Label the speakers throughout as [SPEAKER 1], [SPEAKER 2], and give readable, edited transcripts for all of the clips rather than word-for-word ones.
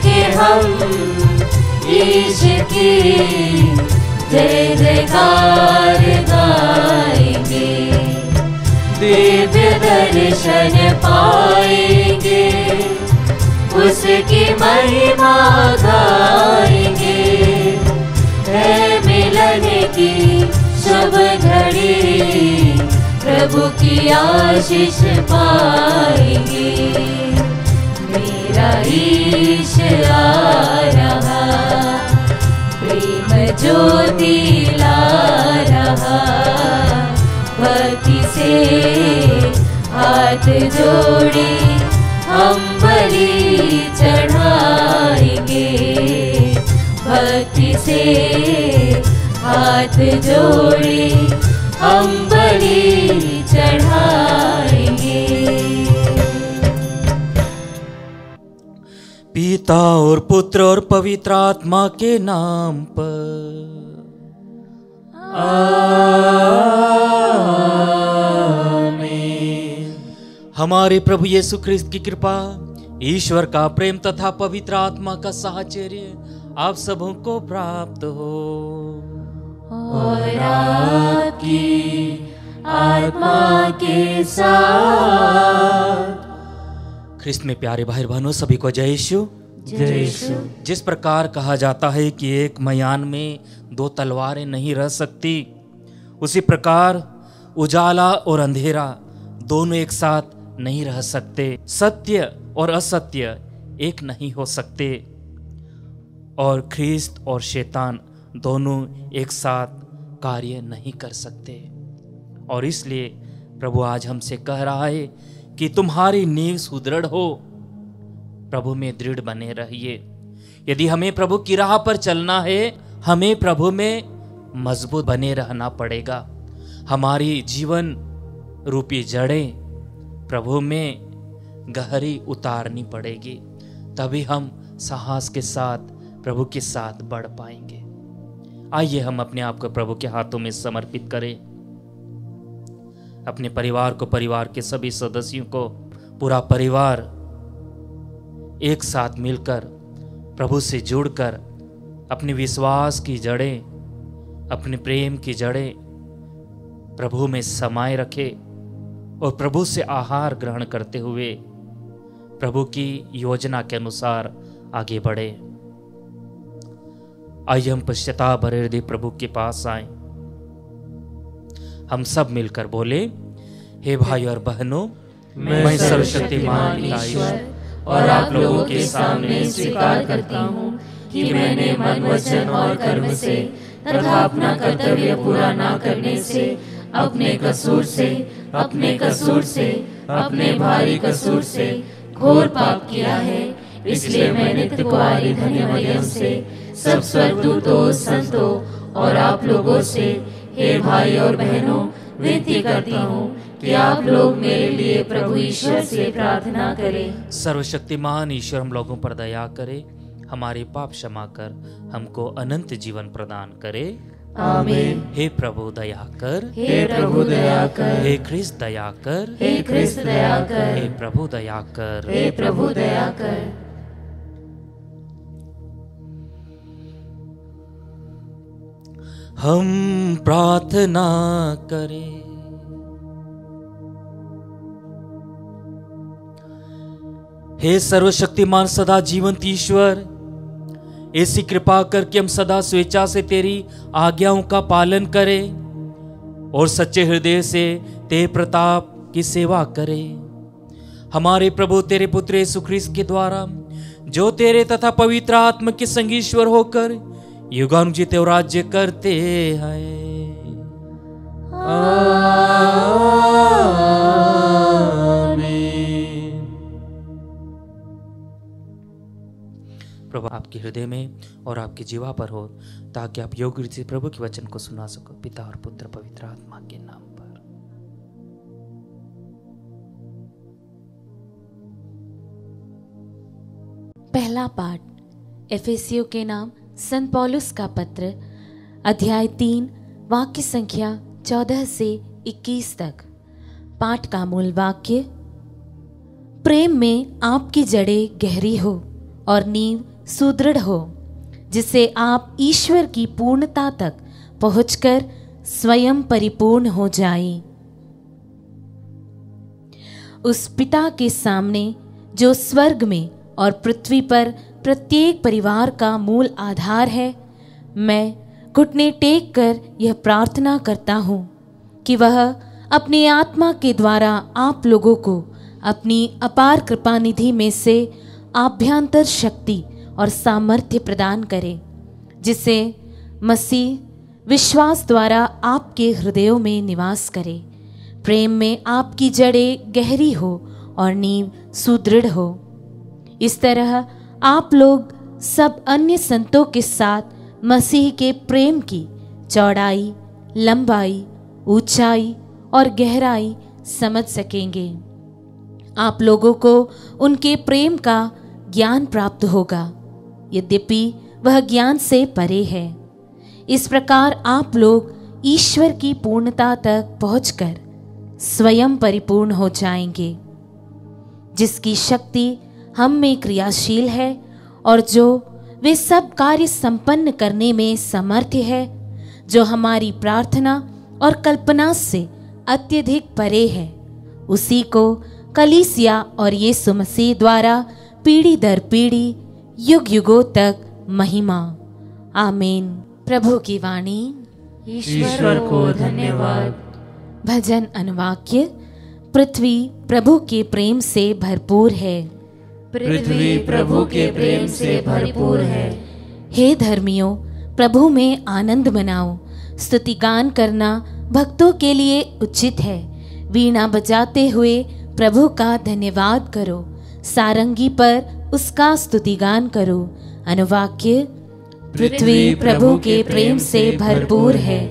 [SPEAKER 1] के हम ईश की जय जयकार गाएंगे, दिव्य दर्शन पाएंगे, उसकी महिमा गाएंगे। है मिलन की शुभ घड़ी, प्रभु की आशीष पाएंगे। मेरा ईश आ रहा, प्रेम ज्योति ला रहा, भक्ति से हाथ जोड़े हम बलि चढ़ाएंगे, भक्ति से हाथ जोड़े हम बलि चढ़ाएंगे।
[SPEAKER 2] पिता और पुत्र और पवित्र आत्मा के नाम पर आमीन। हमारे प्रभु यीशु ख्रिस्त की कृपा, ईश्वर का प्रेम तथा पवित्र आत्मा का साहचर्य आप सबों को प्राप्त हो
[SPEAKER 1] और आपकी आत्मा के साथ।
[SPEAKER 2] ख्रिस्त में प्यारे भाई बहनों, सभी को जय यीशु।
[SPEAKER 1] जय यीशु।
[SPEAKER 2] जिस प्रकार कहा जाता है कि एक मयान में दो तलवारें नहीं रह सकती, उसी प्रकार उजाला और अंधेरा दोनों एक साथ नहीं रह सकते, सत्य और असत्य एक नहीं हो सकते, और ख्रिस्त और शैतान दोनों एक साथ कार्य नहीं कर सकते। और इसलिए प्रभु आज हमसे कह रहा है कि तुम्हारी नींव सुदृढ़ हो, प्रभु में दृढ़ बने रहिए। यदि हमें प्रभु की राह पर चलना है, हमें प्रभु में मजबूत बने रहना पड़ेगा। हमारी जीवन रूपी जड़ें प्रभु में गहरी उतारनी पड़ेगी, तभी हम साहस के साथ प्रभु के साथ बढ़ पाएंगे। आइए हम अपने आप को प्रभु के हाथों में समर्पित करें। अपने परिवार को, परिवार के सभी सदस्यों को, पूरा परिवार एक साथ मिलकर प्रभु से जुड़कर अपने विश्वास की जड़ें, अपने प्रेम की जड़ें प्रभु में समाये रखे और प्रभु से आहार ग्रहण करते हुए प्रभु की योजना के अनुसार आगे बढ़े। आइए हम पश्चाताप भरे हृदय प्रभु के पास आए। हम सब मिलकर बोले, हे भाई और बहनों, मैं सर्वशक्तिमान ईश्वर
[SPEAKER 1] और आप लोगों के सामने स्वीकार करता हूँ कि मैंने मन, वचन और कर्म से तथा अपना कर्तव्य पूरा न करने से, अपने कसूर से, अपने भारी कसूर से घोर पाप किया है। इसलिए मैं नित्य कुंवारी धन्य मरियम से, सब स्वर्गदूतों, संतों और आप लोगों से, हे भाई और बहनों, विनती करती हूँ कि आप लोग मेरे लिए प्रभु ईश्वर से प्रार्थना करें।
[SPEAKER 2] सर्वशक्तिमान ईश्वर हम लोगों पर दया करे, हमारे पाप क्षमा कर हमको अनंत जीवन प्रदान करे।
[SPEAKER 1] आमीन।
[SPEAKER 2] हे प्रभु दया कर,
[SPEAKER 1] हे प्रभु दया कर,
[SPEAKER 2] हे ख्रिस्त दया कर,
[SPEAKER 1] हे ख्रिस्त दया कर,
[SPEAKER 2] हे प्रभु दया कर,
[SPEAKER 1] हे प्रभु दया कर।
[SPEAKER 2] हम प्रार्थना करें। हे सर्वशक्तिमान सदा जीवंत ईश्वर, ऐसी कृपा करके हम सदा स्वेच्छा से तेरी आज्ञाओं का पालन करें और सच्चे हृदय से तेरे प्रताप की सेवा करें। हमारे प्रभु तेरे पुत्र यीशु ख्रिस्त के द्वारा, जो तेरे तथा पवित्र आत्मा के संग ईश्वर होकर युगानुजीत और राज्य करते हैं। प्रभु आपके हृदय में और आपके जीवा पर हो, ताकि आप योग्य रीति से प्रभु के वचन को सुना सको। पिता और पुत्र पवित्र आत्मा के नाम पर।
[SPEAKER 3] पहला पाठ, एफेसियों के नाम संत पौलुस का पत्र, अध्याय 3, वाक्य संख्या 14 से 21 तक। पाठ का मूल वाक्य, प्रेम में आपकी जड़ें गहरी हो और नींव सुदृढ़ हो, जिससे आप ईश्वर की पूर्णता तक पहुंचकर स्वयं परिपूर्ण हो जाए। उस पिता के सामने जो स्वर्ग में और पृथ्वी पर प्रत्येक परिवार का मूल आधार है, मैं घुटने टेक कर यह प्रार्थना करता हूँ कि वह अपने आत्मा के द्वारा आप लोगों को अपनी अपार कृपा निधि में से आभ्यंतर शक्ति और सामर्थ्य प्रदान करे, जिससे मसीह विश्वास द्वारा आपके हृदयों में निवास करे, प्रेम में आपकी जड़ें गहरी हो और नींव सुदृढ़ हो। इस तरह आप लोग सब अन्य संतों के साथ मसीह के प्रेम की चौड़ाई, लंबाई, ऊंचाई और गहराई समझ सकेंगे। आप लोगों को उनके प्रेम का ज्ञान प्राप्त होगा, यद्यपि वह ज्ञान से परे है। इस प्रकार आप लोग ईश्वर की पूर्णता तक पहुंचकर स्वयं परिपूर्ण हो जाएंगे, जिसकी शक्ति हम में क्रियाशील है और जो वे सब कार्य संपन्न करने में समर्थ है, जो हमारी प्रार्थना और कल्पना से अत्यधिक परे है। उसी को कलीसिया और यीशु मसीह द्वारा पीढ़ी दर पीढ़ी युग युगों तक महिमा। आमीन। प्रभु की वाणी।
[SPEAKER 1] ईश्वर को धन्यवाद।
[SPEAKER 3] भजन अनुवाक्य। पृथ्वी प्रभु के प्रेम से भरपूर है।
[SPEAKER 1] पृथ्वी प्रभु के प्रेम से भरपूर है।
[SPEAKER 3] हे धर्मियों, प्रभु में आनंद मनाओ। स्तुति गान करना भक्तों के लिए उचित है। वीणा बजाते हुए प्रभु का धन्यवाद करो। सारंगी पर उसका स्तुतिगान करो। अनुवाक्य। पृथ्वी प्रभु के प्रेम से भरपूर है।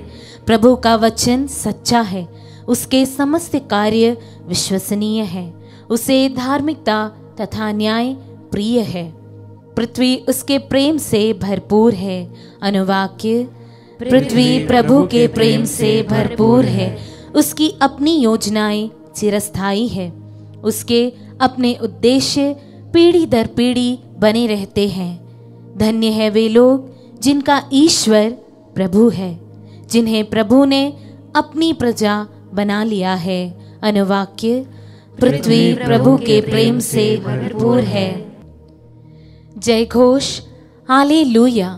[SPEAKER 3] प्रभु का वचन सच्चा है, उसके समस्त कार्य विश्वसनीय है, उसे धार्मिकता तथा न्याय प्रिय है। पृथ्वी उसके प्रेम से भरपूर है। अनुवाक्य। पृथ्वी प्रभु के प्रेम से भरपूर है। उसकी अपनी योजनाएं चिरस्थायी है, उसके अपने उद्देश्य पीढ़ी दर पीढ़ी बने रहते हैं। धन्य है वे लोग जिनका ईश्वर प्रभु है, जिन्हें प्रभु ने अपनी प्रजा बना लिया है। अनुवाक्य। पृथ्वी प्रभु के प्रेम से भरपूर है। जय घोष। हालेलुया।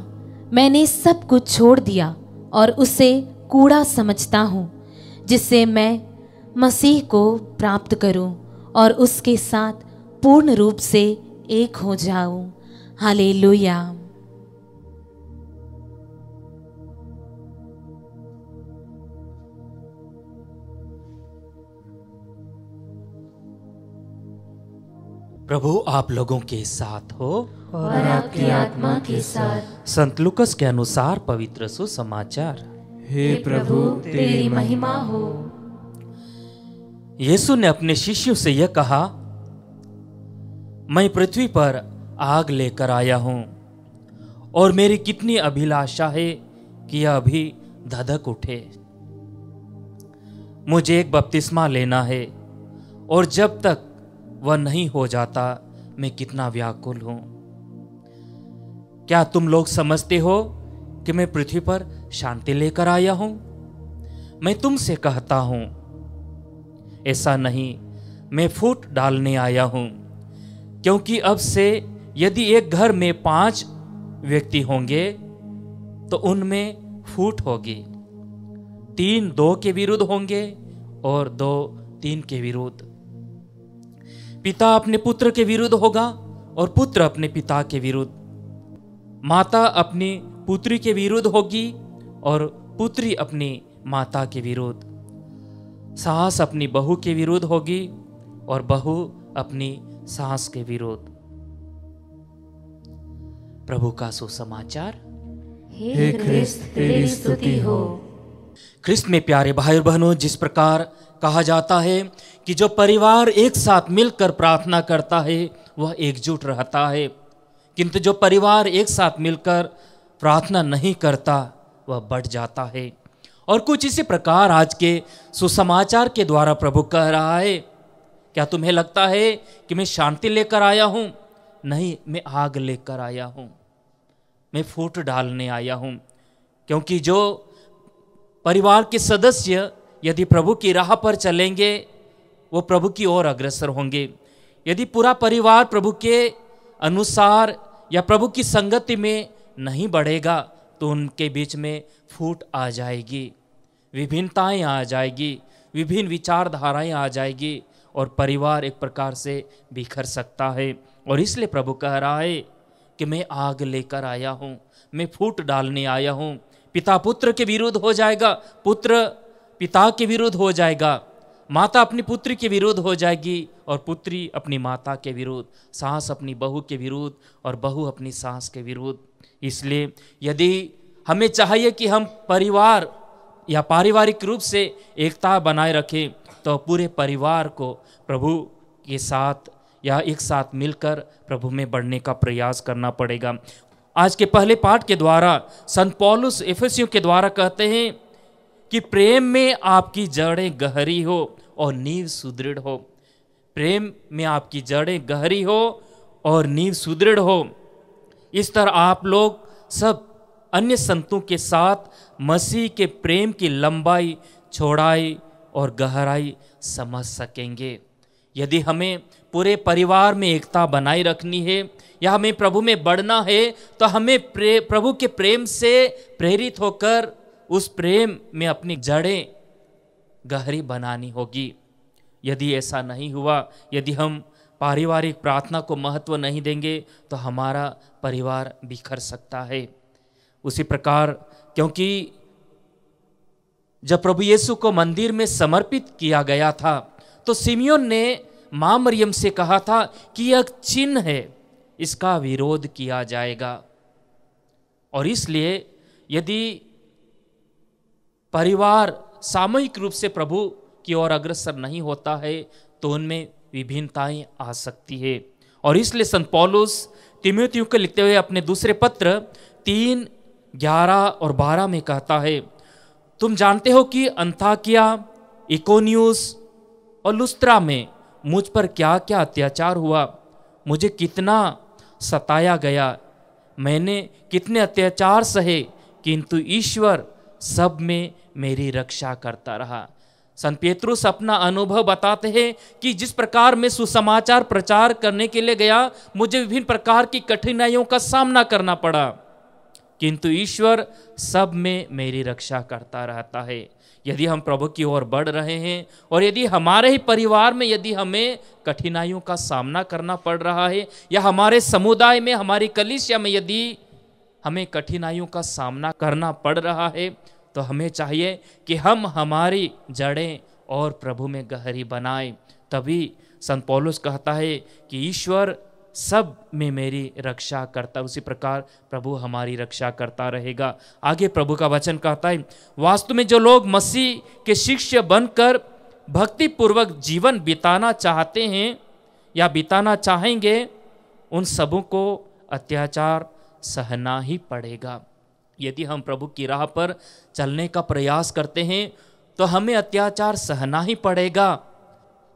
[SPEAKER 3] मैंने सब कुछ छोड़ दिया और उसे कूड़ा समझता हूँ, जिससे मैं मसीह को प्राप्त करूं और उसके साथ पूर्ण रूप से एक हो जाऊं। हालेलुया।
[SPEAKER 2] प्रभु आप लोगों के साथ हो
[SPEAKER 1] और आपकी आत्मा के साथ।
[SPEAKER 2] संत लूकस के अनुसार पवित्र सुसमाचार।
[SPEAKER 1] हे प्रभु तेरी महिमा हो।
[SPEAKER 2] यीशु ने अपने शिष्यों से यह कहा, मैं पृथ्वी पर आग लेकर आया हूं और मेरी कितनी अभिलाषा है कि यह अभी धधक उठे। मुझे एक बपतिस्मा लेना है और जब तक वह नहीं हो जाता मैं कितना व्याकुल हूं। क्या तुम लोग समझते हो कि मैं पृथ्वी पर शांति लेकर आया हूं? मैं तुमसे कहता हूं, ऐसा नहीं, मैं फूट डालने आया हूं। क्योंकि अब से यदि एक घर में 5 व्यक्ति होंगे तो उनमें फूट होगी। 3 2 के विरुद्ध होंगे और 2 3 के विरुद्ध। पिता अपने पुत्र के विरुद्ध होगा और पुत्र अपने पिता के विरुद्ध। माता अपनी पुत्री के विरुद्ध होगी और पुत्री अपनी माता के विरुद्ध। सास अपनी बहू के विरुद्ध होगी और बहू अपनी सास के विरुद्ध। प्रभु का सुसमाचार।
[SPEAKER 1] हे ख्रिस्त तेरी स्तुति हो।
[SPEAKER 2] ख्रिस्त में प्यारे भाई और बहनों, जिस प्रकार कहा जाता है कि जो परिवार एक साथ मिलकर प्रार्थना करता है वह एकजुट रहता है, किंतु जो परिवार एक साथ मिलकर प्रार्थना नहीं करता वह बढ़ जाता है। और कुछ इसी प्रकार आज के सुसमाचार के द्वारा प्रभु कह रहा है, क्या तुम्हें लगता है कि मैं शांति लेकर आया हूं? नहीं, मैं आग लेकर आया हूँ, मैं फूट डालने आया हूँ। क्योंकि जो परिवार के सदस्य यदि प्रभु की राह पर चलेंगे वो प्रभु की ओर अग्रसर होंगे। यदि पूरा परिवार प्रभु के अनुसार या प्रभु की संगति में नहीं बढ़ेगा तो उनके बीच में फूट आ जाएगी, विभिन्नताएं आ जाएगी, विभिन्न विचारधाराएं आ जाएगी और परिवार एक प्रकार से बिखर सकता है। और इसलिए प्रभु कह रहा है कि मैं आग लेकर आया हूँ, मैं फूट डालने आया हूँ। पिता पुत्र के विरुद्ध हो जाएगा, पुत्र पिता के विरुद्ध हो जाएगा, माता अपनी पुत्री के विरुद्ध हो जाएगी और पुत्री अपनी माता के विरुद्ध, सास अपनी बहू के विरुद्ध और बहू अपनी सास के विरुद्ध। इसलिए यदि हमें चाहिए कि हम परिवार या पारिवारिक रूप से एकता बनाए रखें तो पूरे परिवार को प्रभु के साथ या एक साथ मिलकर प्रभु में बढ़ने का प्रयास करना पड़ेगा। आज के पहले पाठ के द्वारा संत पौलुस एफेसियों के द्वारा कहते हैं कि प्रेम में आपकी जड़ें गहरी हो और नींव सुदृढ़ हो। प्रेम में आपकी जड़ें गहरी हो और नींव सुदृढ़ हो। इस तरह आप लोग सब अन्य संतों के साथ मसीह के प्रेम की लंबाई, चौड़ाई और गहराई समझ सकेंगे। यदि हमें पूरे परिवार में एकता बनाए रखनी है या हमें प्रभु में बढ़ना है तो हमें प्रभु के प्रेम से प्रेरित होकर उस प्रेम में अपनी जड़ें गहरी बनानी होगी। यदि ऐसा नहीं हुआ, यदि हम पारिवारिक प्रार्थना को महत्व नहीं देंगे तो हमारा परिवार बिखर सकता है। उसी प्रकार क्योंकि जब प्रभु यीशु को मंदिर में समर्पित किया गया था तो सिमियोन ने मां मरियम से कहा था कि यह चिन्ह है, इसका विरोध किया जाएगा। और इसलिए यदि परिवार सामूहिक रूप से प्रभु की ओर अग्रसर नहीं होता है तो उनमें विभिन्नताएं आ सकती है। और इसलिए संत पौलुस तीमुथियुस को लिखते हुए अपने दूसरे पत्र 3:11 और 12 में कहता है, तुम जानते हो कि अंताकिया, इकोनियुस और लुस्त्रा में मुझ पर क्या क्या अत्याचार हुआ, मुझे कितना सताया गया, मैंने कितने अत्याचार सहे, किंतु ईश्वर सब में मेरी रक्षा करता रहा। संत पेतरुस अपना अनुभव बताते हैं कि जिस प्रकार मैं सुसमाचार प्रचार करने के लिए गया मुझे विभिन्न प्रकार की कठिनाइयों का सामना करना पड़ा, किंतु ईश्वर सब में मेरी रक्षा करता रहता है। यदि हम प्रभु की ओर बढ़ रहे हैं और यदि हमारे ही परिवार में यदि हमें कठिनाइयों का सामना करना पड़ रहा है या हमारे समुदाय में, हमारी कलीसिया में यदि हमें कठिनाइयों का सामना करना पड़ रहा है तो हमें चाहिए कि हम हमारी जड़ें और प्रभु में गहरी बनाएं। तभी संत पौलुस कहता है कि ईश्वर सब में मेरी रक्षा करता, उसी प्रकार प्रभु हमारी रक्षा करता रहेगा। आगे प्रभु का वचन कहता है, वास्तव में जो लोग मसीह के शिष्य बनकर भक्ति पूर्वक जीवन बिताना चाहते हैं या बिताना चाहेंगे उन सबों को अत्याचार सहना ही पड़ेगा। यदि हम प्रभु की राह पर चलने का प्रयास करते हैं तो हमें अत्याचार सहना ही पड़ेगा।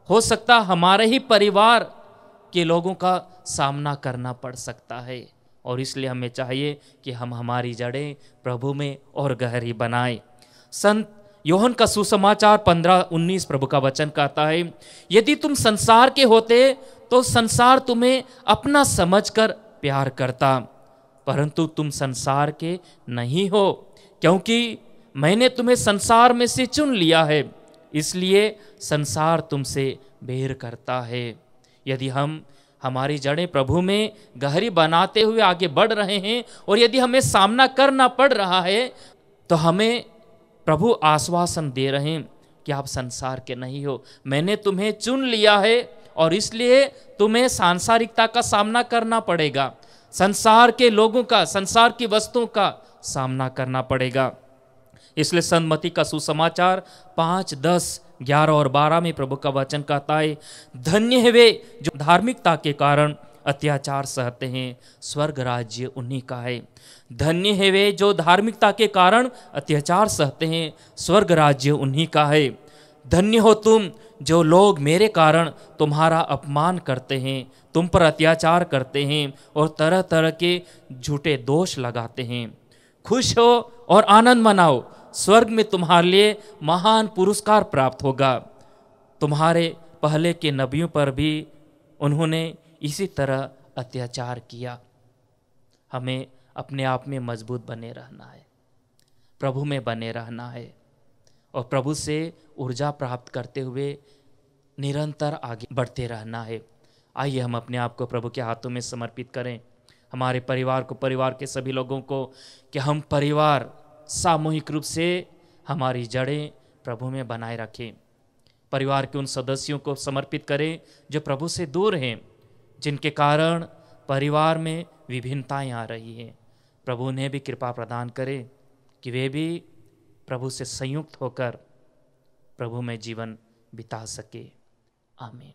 [SPEAKER 2] हो सकता हमारे ही परिवार के लोगों का सामना करना पड़ सकता है और इसलिए हमें चाहिए कि हम हमारी जड़ें प्रभु में और गहरी बनाएं। संत योहन का सुसमाचार 15:19 प्रभु का वचन कहता है, यदि तुम संसार के होते तो संसार तुम्हें अपना समझकर प्यार करता, परंतु तुम संसार के नहीं हो, क्योंकि मैंने तुम्हें संसार में से चुन लिया है, इसलिए संसार तुमसे बैर करता है। यदि हम हमारी जड़ें प्रभु में गहरी बनाते हुए आगे बढ़ रहे हैं और यदि हमें सामना करना पड़ रहा है तो हमें प्रभु आश्वासन दे रहे हैं कि आप संसार के नहीं हो, मैंने तुम्हें चुन लिया है और इसलिए तुम्हें सांसारिकता का सामना करना पड़ेगा, संसार के लोगों का, संसार की वस्तुओं का सामना करना पड़ेगा। इसलिए संत मत्ती का सुसमाचार 5, 10, 11 और 12 में प्रभु का वचन कहता है, धन्य है वे जो धार्मिकता के कारण अत्याचार सहते हैं, स्वर्ग राज्य उन्हीं का है। धन्य है वे जो धार्मिकता के कारण अत्याचार सहते हैं, स्वर्ग राज्य उन्हीं का है। धन्य हो तुम जो लोग मेरे कारण तुम्हारा अपमान करते हैं, तुम पर अत्याचार करते हैं और तरह तरह के झूठे दोष लगाते हैं। खुश हो और आनंद मनाओ, स्वर्ग में तुम्हारे लिए महान पुरस्कार प्राप्त होगा। तुम्हारे पहले के नबियों पर भी उन्होंने इसी तरह अत्याचार किया। हमें अपने आप में मजबूत बने रहना है, प्रभु में बने रहना है और प्रभु से ऊर्जा प्राप्त करते हुए निरंतर आगे बढ़ते रहना है। आइए हम अपने आप को प्रभु के हाथों में समर्पित करें, हमारे परिवार को, परिवार के सभी लोगों को, कि हम परिवार सामूहिक रूप से हमारी जड़ें प्रभु में बनाए रखें। परिवार के उन सदस्यों को समर्पित करें जो प्रभु से दूर हैं, जिनके कारण परिवार में विभिन्नताएं आ रही हैं। प्रभु उन्हें भी कृपा प्रदान करे कि वे भी प्रभु से संयुक्त होकर प्रभु में जीवन बिता सके। आमीन।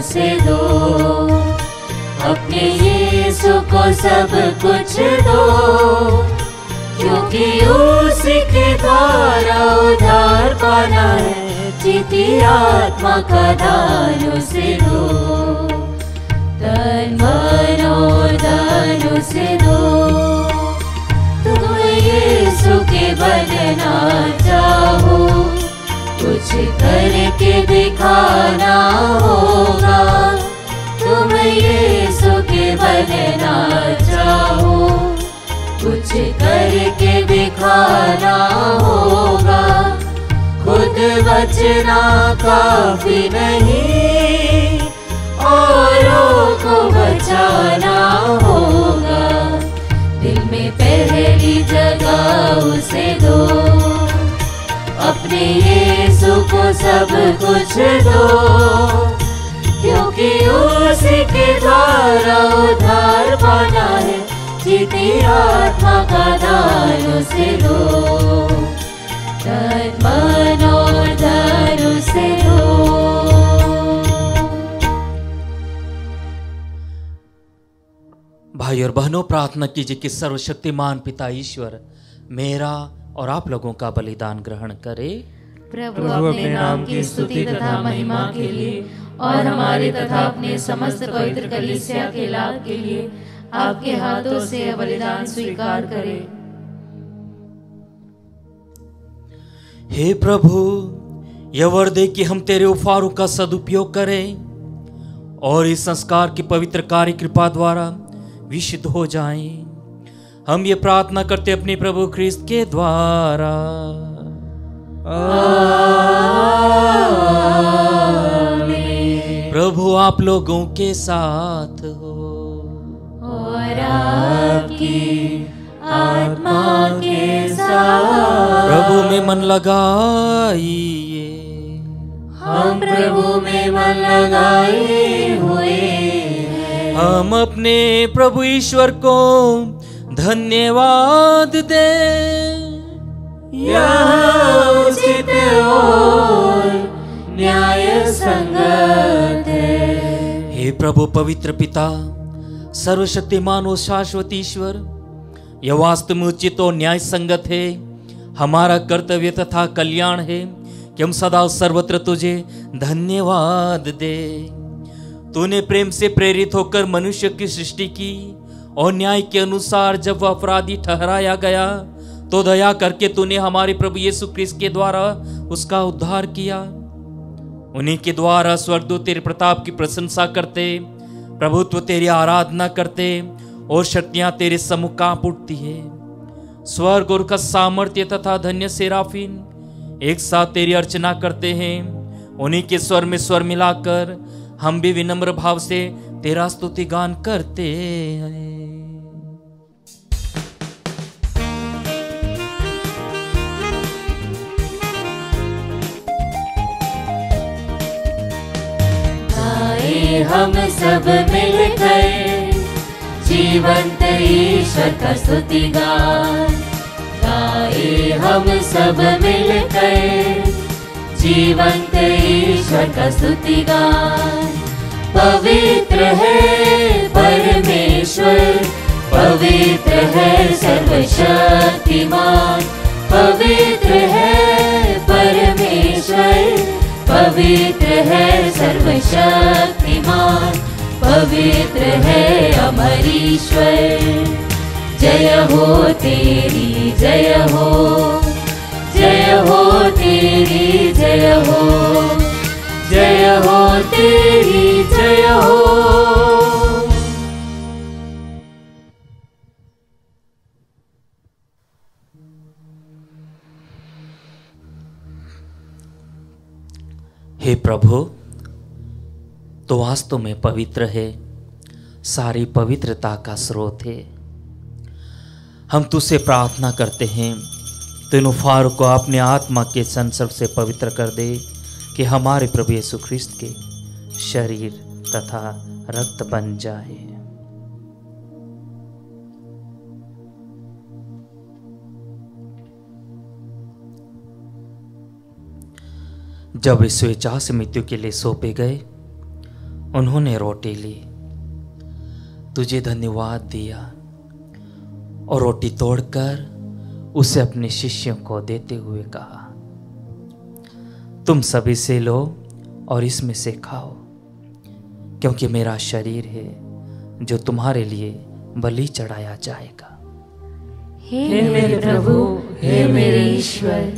[SPEAKER 1] से दो अपने यीशु को सब कुछ दो, क्योंकि उसी के द्वारा उद्धार पाना है। जीती आत्मा का दान उसे दो, तन मन और दान उसे दो। तुम यीशु के बनना चाहो, कुछ करके दिखाना होगा। तुम यीशु के बनना चाहो, कुछ करके दिखाना होगा। खुद बचना काफी नहीं, औरों को बचाना होगा। दिल में पहली जगह उसे दो, अपने यीशु को सब कुछ दो, क्योंकि उसी के द्वारा उद्धार पाना है। जीती आत्मा का दान उसे दो, तन मन और धन उसे दो।
[SPEAKER 2] भाई और बहनों, प्रार्थना कीजिए कि सर्वशक्तिमान पिता ईश्वर मेरा और आप लोगों का बलिदान ग्रहण करे।
[SPEAKER 1] प्रभु अपने नाम की स्तुति तथा महिमा के लिए और हमारे तथा अपने समस्त पवित्र कलीसिया के लाभ के लिए आपके हाथों से यह बलिदान स्वीकार करे।
[SPEAKER 2] हे प्रभु, यह वर दे कि हम तेरे उपहारों का सदुपयोग करें और इस संस्कार की पवित्र कार्य कृपा द्वारा विशुद्ध हो जाएं। हम ये प्रार्थना करते अपने प्रभु ख्रिस्त के द्वारा। आमीन। प्रभु आप लोगों के साथ हो
[SPEAKER 1] और आपकी आत्मा के साथ।
[SPEAKER 2] प्रभु में मन लगाइए,
[SPEAKER 1] हम प्रभु में मन लगाए हुए हैं।
[SPEAKER 2] हम अपने प्रभु ईश्वर को धन्यवाद दे।
[SPEAKER 1] यह उचित और न्याय संगत है।
[SPEAKER 2] हे प्रभु पवित्र पिता, सर्वशक्तिमान और शाश्वत ईश्वर, यह वास्तव में उचित और न्याय संगत है, हमारा कर्तव्य तथा कल्याण है कि हम सदा सर्वत्र तुझे धन्यवाद दे। तूने प्रेम से प्रेरित होकर मनुष्य की सृष्टि की और न्याय के अनुसार जब वह अपराधी ठहराया गया तो दया करके तूने हमारे प्रभु यीशु ख्रिस्त के द्वारा उसका उद्धार किया। उन्हीं के द्वारा स्वर्गदूत तेरे प्रताप की प्रशंसा करते, प्रभुत्व तेरी आराधना करते और शक्तियां तेरे सम्मुख कांप उठती है। स्वर्ग और का सामर्थ्य तथा धन्य सेराफीन एक साथ तेरी अर्चना करते हैं। उन्हीं के स्वर में स्वर मिलाकर हम भी विनम्र भाव से तेरा स्तुति गान करते हैं।
[SPEAKER 1] हम सब मिलकर जीवंत ईश्वर का स्तुति गाए हम सब मिलकर, जीवंत ईश्वर का स्तुति गाए। पवित्र है परमेश्वर, पवित्र है सर्वशक्तिमान, पवित्र है परमेश्वर, पवित्र है सर्वशक्तिमान, पवित्र है अमर ईश्वर। जय हो तेरी जय हो, जय हो तेरी जय हो, जय हो तेरी जय हो।
[SPEAKER 2] हे प्रभु, तो वास्तव में पवित्र है, सारी पवित्रता का स्रोत है। हम तुझसे प्रार्थना करते हैं, तीनों फार को अपने आत्मा के संसर्ग से पवित्र कर दे, कि हमारे प्रभु यीशु ख्रिस्त के शरीर तथा रक्त बन जाए। जब वे स्वेच्छा से मृत्यु के लिए सौंपे गए, उन्होंने रोटी ली, तुझे धन्यवाद दिया और रोटी तोड़कर उसे अपने शिष्यों को देते हुए कहा, तुम सभी से लो और इसमें से खाओ, क्योंकि मेरा शरीर है जो तुम्हारे लिए बलि चढ़ाया जाएगा।
[SPEAKER 1] हे मेरे प्रभु, हे मेरे ईश्वर।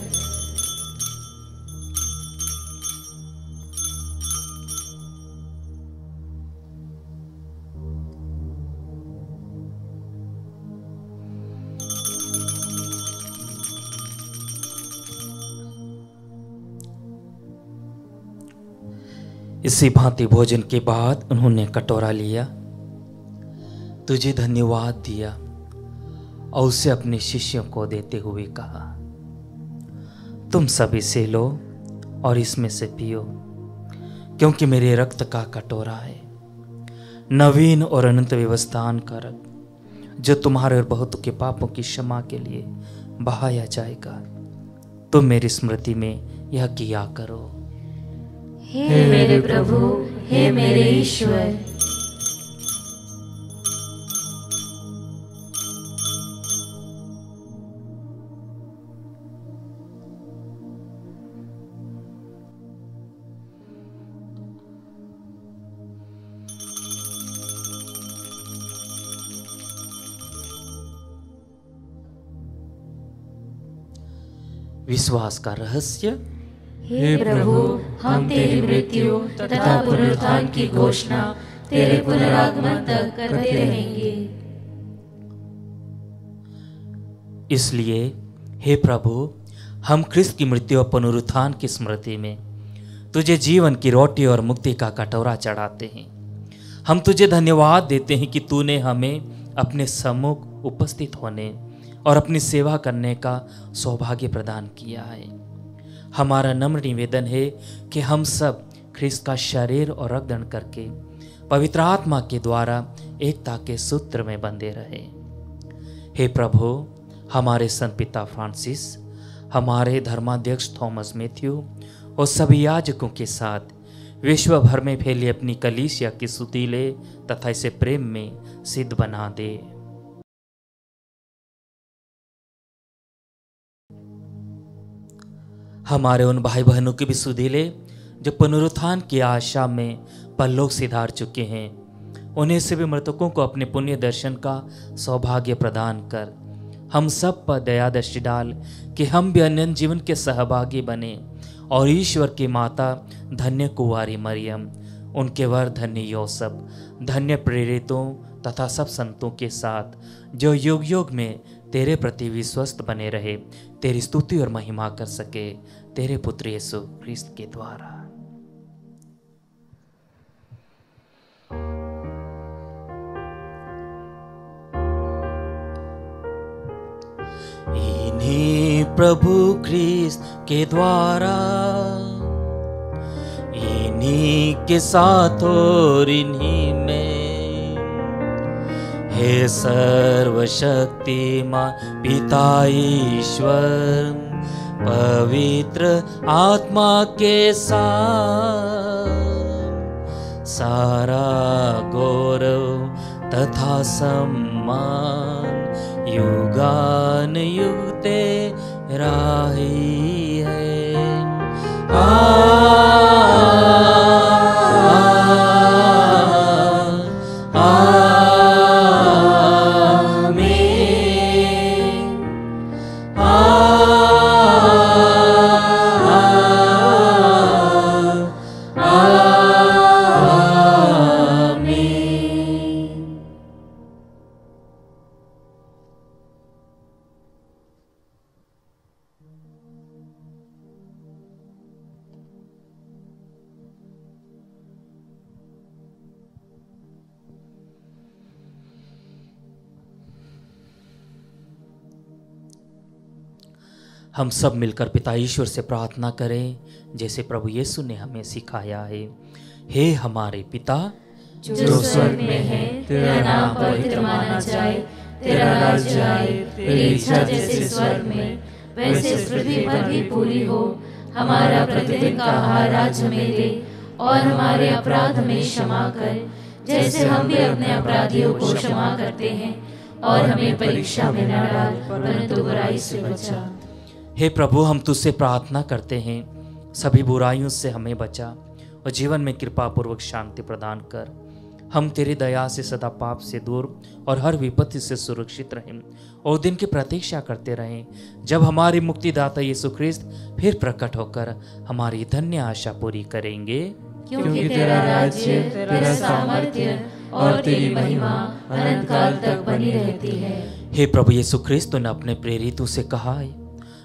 [SPEAKER 2] इसी भांति भोजन के बाद उन्होंने कटोरा लिया, तुझे धन्यवाद दिया और उसे अपने शिष्यों को देते हुए कहा, तुम सभी से लो और इसमें से पियो, क्योंकि मेरे रक्त का कटोरा है, नवीन और अनंत व्यवस्थान का रक्त, जो तुम्हारे और बहुतों के पापों की क्षमा के लिए बहाया जाएगा। तुम मेरी स्मृति में यह किया करो।
[SPEAKER 1] हे मेरे प्रभु, हे मेरे ईश्वर।
[SPEAKER 2] विश्वास का रहस्य।
[SPEAKER 1] हे प्रभु, हम तेरी मृत्यु तथा पुनरुत्थान की घोषणा तेरे पुनरागमन तक करते रहेंगे।
[SPEAKER 2] इसलिए हे प्रभु, हम ख्रिस्त की मृत्यु और पुनरुत्थान की स्मृति में तुझे जीवन की रोटी और मुक्ति का कटोरा चढ़ाते हैं। हम तुझे धन्यवाद देते हैं कि तूने हमें अपने सम्मुख उपस्थित होने और अपनी सेवा करने का सौभाग्य प्रदान किया है। हमारा नम्र निवेदन है कि हम सब ख्रिस्त का शरीर और रक्त ग्रहण करके पवित्र आत्मा के द्वारा एकता के सूत्र में बंधे रहे। हे प्रभु, हमारे संत पिता फ्रांसिस, हमारे धर्माध्यक्ष थॉमस मैथ्यू और सभी याजकों के साथ विश्व भर में फैली अपनी कलीसिया की स्तुति ले तथा इसे प्रेम में सिद्ध बना दे। हमारे उन भाई बहनों की भी सुधि ले जो पुनरुत्थान की आशा में परलोक सिधार चुके हैं। उन्हें से भी मृतकों को अपने पुण्य दर्शन का सौभाग्य प्रदान कर हम सब पर दया दृष्टि डाल कि हम भी अनंत जीवन के सहभागी बने और ईश्वर की माता धन्य कुंवारी मरियम, उनके वर धन्य योसेफ, धन्य प्रेरितों तथा सब संतों के साथ जो युग युग में तेरे प्रति विश्वस्त बने रहे, तेरी स्तुति और महिमा कर सके, तेरे पुत्र यीशु ख्रिस्त के द्वारा। इन्हीं प्रभु ख्रिस्त के द्वारा, इन्हीं के साथ और इन्हीं में हे सर्वशक्तिमान पिता ईश्वर, पवित्र आत्मा के साथ सारा गौरव तथा सम्मान युगान युग तेरा ही है। हम सब मिलकर पिता ईश्वर से प्रार्थना करें जैसे प्रभु यीशु ने हमें सिखाया है। हे हमारे पिता
[SPEAKER 1] जो स्वर्ग में है, तेरा नाम पवित्र माना जाए, तेरा राज्य आए, तेरी इच्छा जैसे स्वर्ग में वैसे इस पृथ्वी पर भी पूरी हो। हमारा प्रतिदिन का आहार आज हमें दे, और हमारे अपराध में क्षमा कर जैसे हम भी अपने अपराधियों को क्षमा करते हैं, और हमें परीक्षा में न डाल परंतु बुराई से बचा।
[SPEAKER 2] हे प्रभु, हम तुझसे प्रार्थना करते हैं सभी बुराइयों से हमें बचा और जीवन में कृपा पूर्वक शांति प्रदान कर। हम तेरी दया से सदा पाप से दूर और हर विपत्ति से सुरक्षित रहें और दिन की प्रतीक्षा करते रहें जब हमारी मुक्तिदाता यीशु ख्रिस्त फिर प्रकट होकर हमारी धन्य आशा पूरी करेंगे।
[SPEAKER 1] क्योंकि तेरा राज्य, तेरा सामर्थ्य और तेरी महिमा अनंत काल तक बनी रहती है।
[SPEAKER 2] हे प्रभु यीशु ख्रिस्त ने अपने प्रेरितों से कहा है,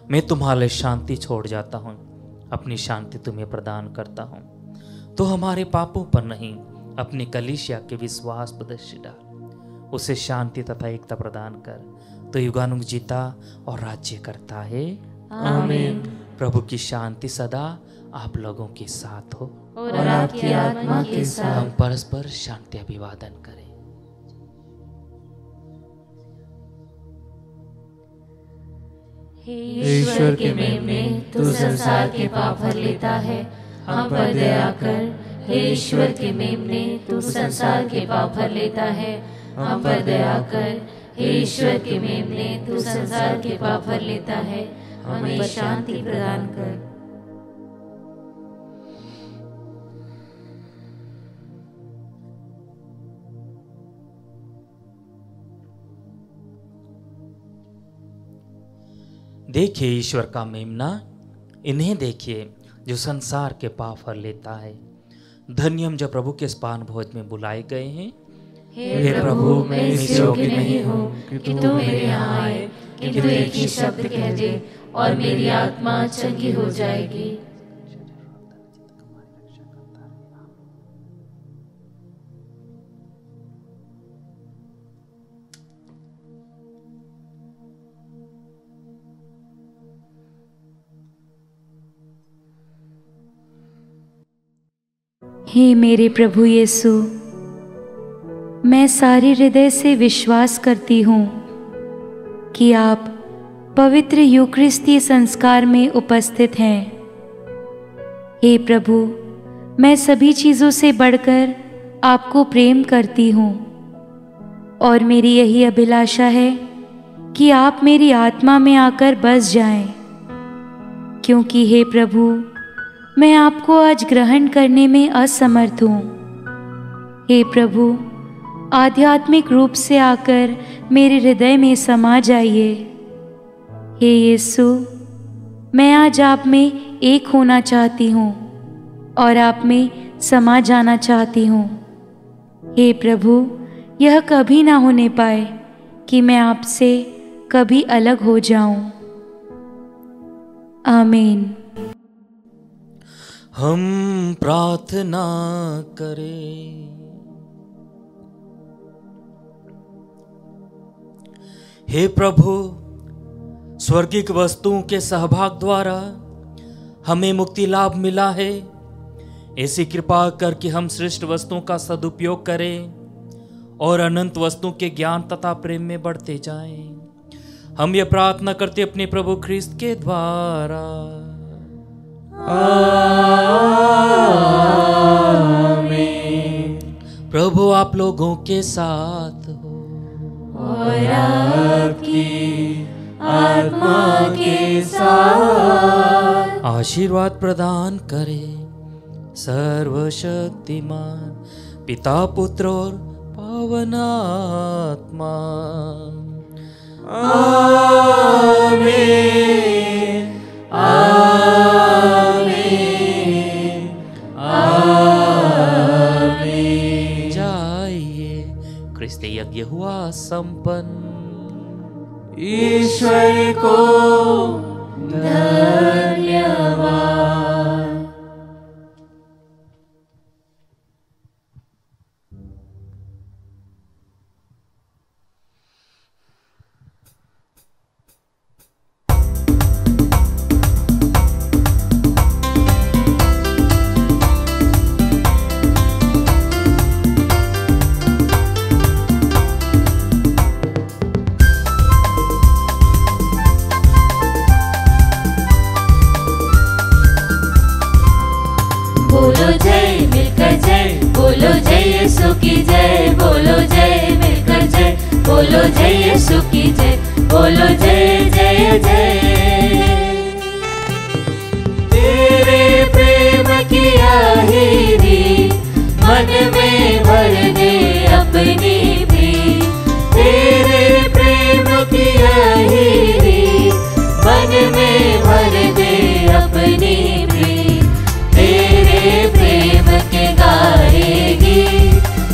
[SPEAKER 2] मैं तुम्हारे शांति छोड़ जाता हूँ, अपनी शांति तुम्हें प्रदान करता हूँ। तो हमारे पापों पर नहीं, अपनी कलीसिया के विश्वास पर दृष्टि डाल, उसे शांति तथा एकता प्रदान कर। तो युगानुग जीता और राज्य करता है।
[SPEAKER 1] आमीन।
[SPEAKER 2] प्रभु की शांति सदा आप लोगों के साथ हो
[SPEAKER 1] और आपकी आत्मा के साथ।
[SPEAKER 2] हम परस्पर शांति अभिवादन करें।
[SPEAKER 1] हे ईश्वर के मेमने, तू संसार के पाप भर लेता है, हम पर दया कर। हे ईश्वर के मेमने, तू संसार के पाप भर लेता है, हम पर दया कर। हे ईश्वर के मेमने, तू संसार के पाप भर लेता है, हमें शांति प्रदान कर।
[SPEAKER 2] देखिए ईश्वर का मेमना, इन्हें देखिए जो संसार के पाप हर लेता है। धन्य हम जो प्रभु के स्पान भोज में बुलाए गए हैं।
[SPEAKER 1] हे प्रभु, मैं इस योग्य नहीं हूँ कि तू मेरे यहाँ आए, किंतु एक ही शब्द कह दे और मेरी आत्मा चंगी हो जाएगी।
[SPEAKER 4] हे मेरे प्रभु यीशु, मैं सारे हृदय से विश्वास करती हूँ कि आप पवित्र यूकरिस्तीय संस्कार में उपस्थित हैं। हे प्रभु, मैं सभी चीज़ों से बढ़कर आपको प्रेम करती हूँ और मेरी यही अभिलाषा है कि आप मेरी आत्मा में आकर बस जाएं, क्योंकि हे प्रभु, मैं आपको आज ग्रहण करने में असमर्थ हूँ। हे प्रभु, आध्यात्मिक रूप से आकर मेरे हृदय में समा जाइए। हे यीशु, मैं आज आप में एक होना चाहती हूँ और आप में समा जाना चाहती हूँ। हे प्रभु, यह कभी ना होने पाए कि मैं आपसे कभी अलग हो जाऊं। आमीन।
[SPEAKER 2] हम प्रार्थना करें। हे प्रभु, स्वर्गिक वस्तुओं के सहभाग द्वारा हमें मुक्ति लाभ मिला है। ऐसी कृपा कर कि हम श्रेष्ठ वस्तुओं का सदुपयोग करें और अनंत वस्तुओं के ज्ञान तथा प्रेम में बढ़ते जाएं। हम ये प्रार्थना करते अपने प्रभु ख्रिस्त के द्वारा।
[SPEAKER 1] आमीन।
[SPEAKER 2] प्रभु आप लोगों के साथ हो
[SPEAKER 1] और आपकी आत्मा के साथ।
[SPEAKER 2] आशीर्वाद प्रदान करे सर्वशक्तिमान पिता पुत्र और पावन आत्मा।
[SPEAKER 1] आमीन आमीन आमीन।
[SPEAKER 2] जाइए, क्रिस्त यज्ञ हुआ संपन्न।
[SPEAKER 1] ईश्वर को धन्यवाद। बोलो जय मिलकर जय, बोलो जय यीशु की जय, बोलो जय मिलकर जय, बोलो जय यीशु की जय, बोलो जय जय जय। तेरे प्रेम की आहिरी मन में भर दे अपनी भी। तेरे प्रेम की आहिरी मन में भर दे अपनी भी। तेरे प्रेम के गाएगी,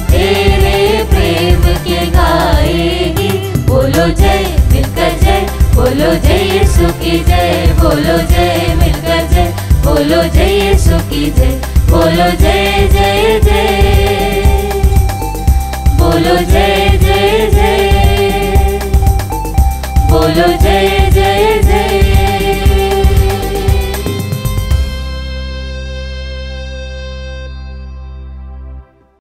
[SPEAKER 1] तेरे प्रेम के गाएगी। बोलो जय मिलकर जय, बोलो जय यीशु की जय, बोलो जय मिलकर जय, बोलो जय यीशु की जय, बोलो जय जय जय, बोलो जय जय जय, बोलो जय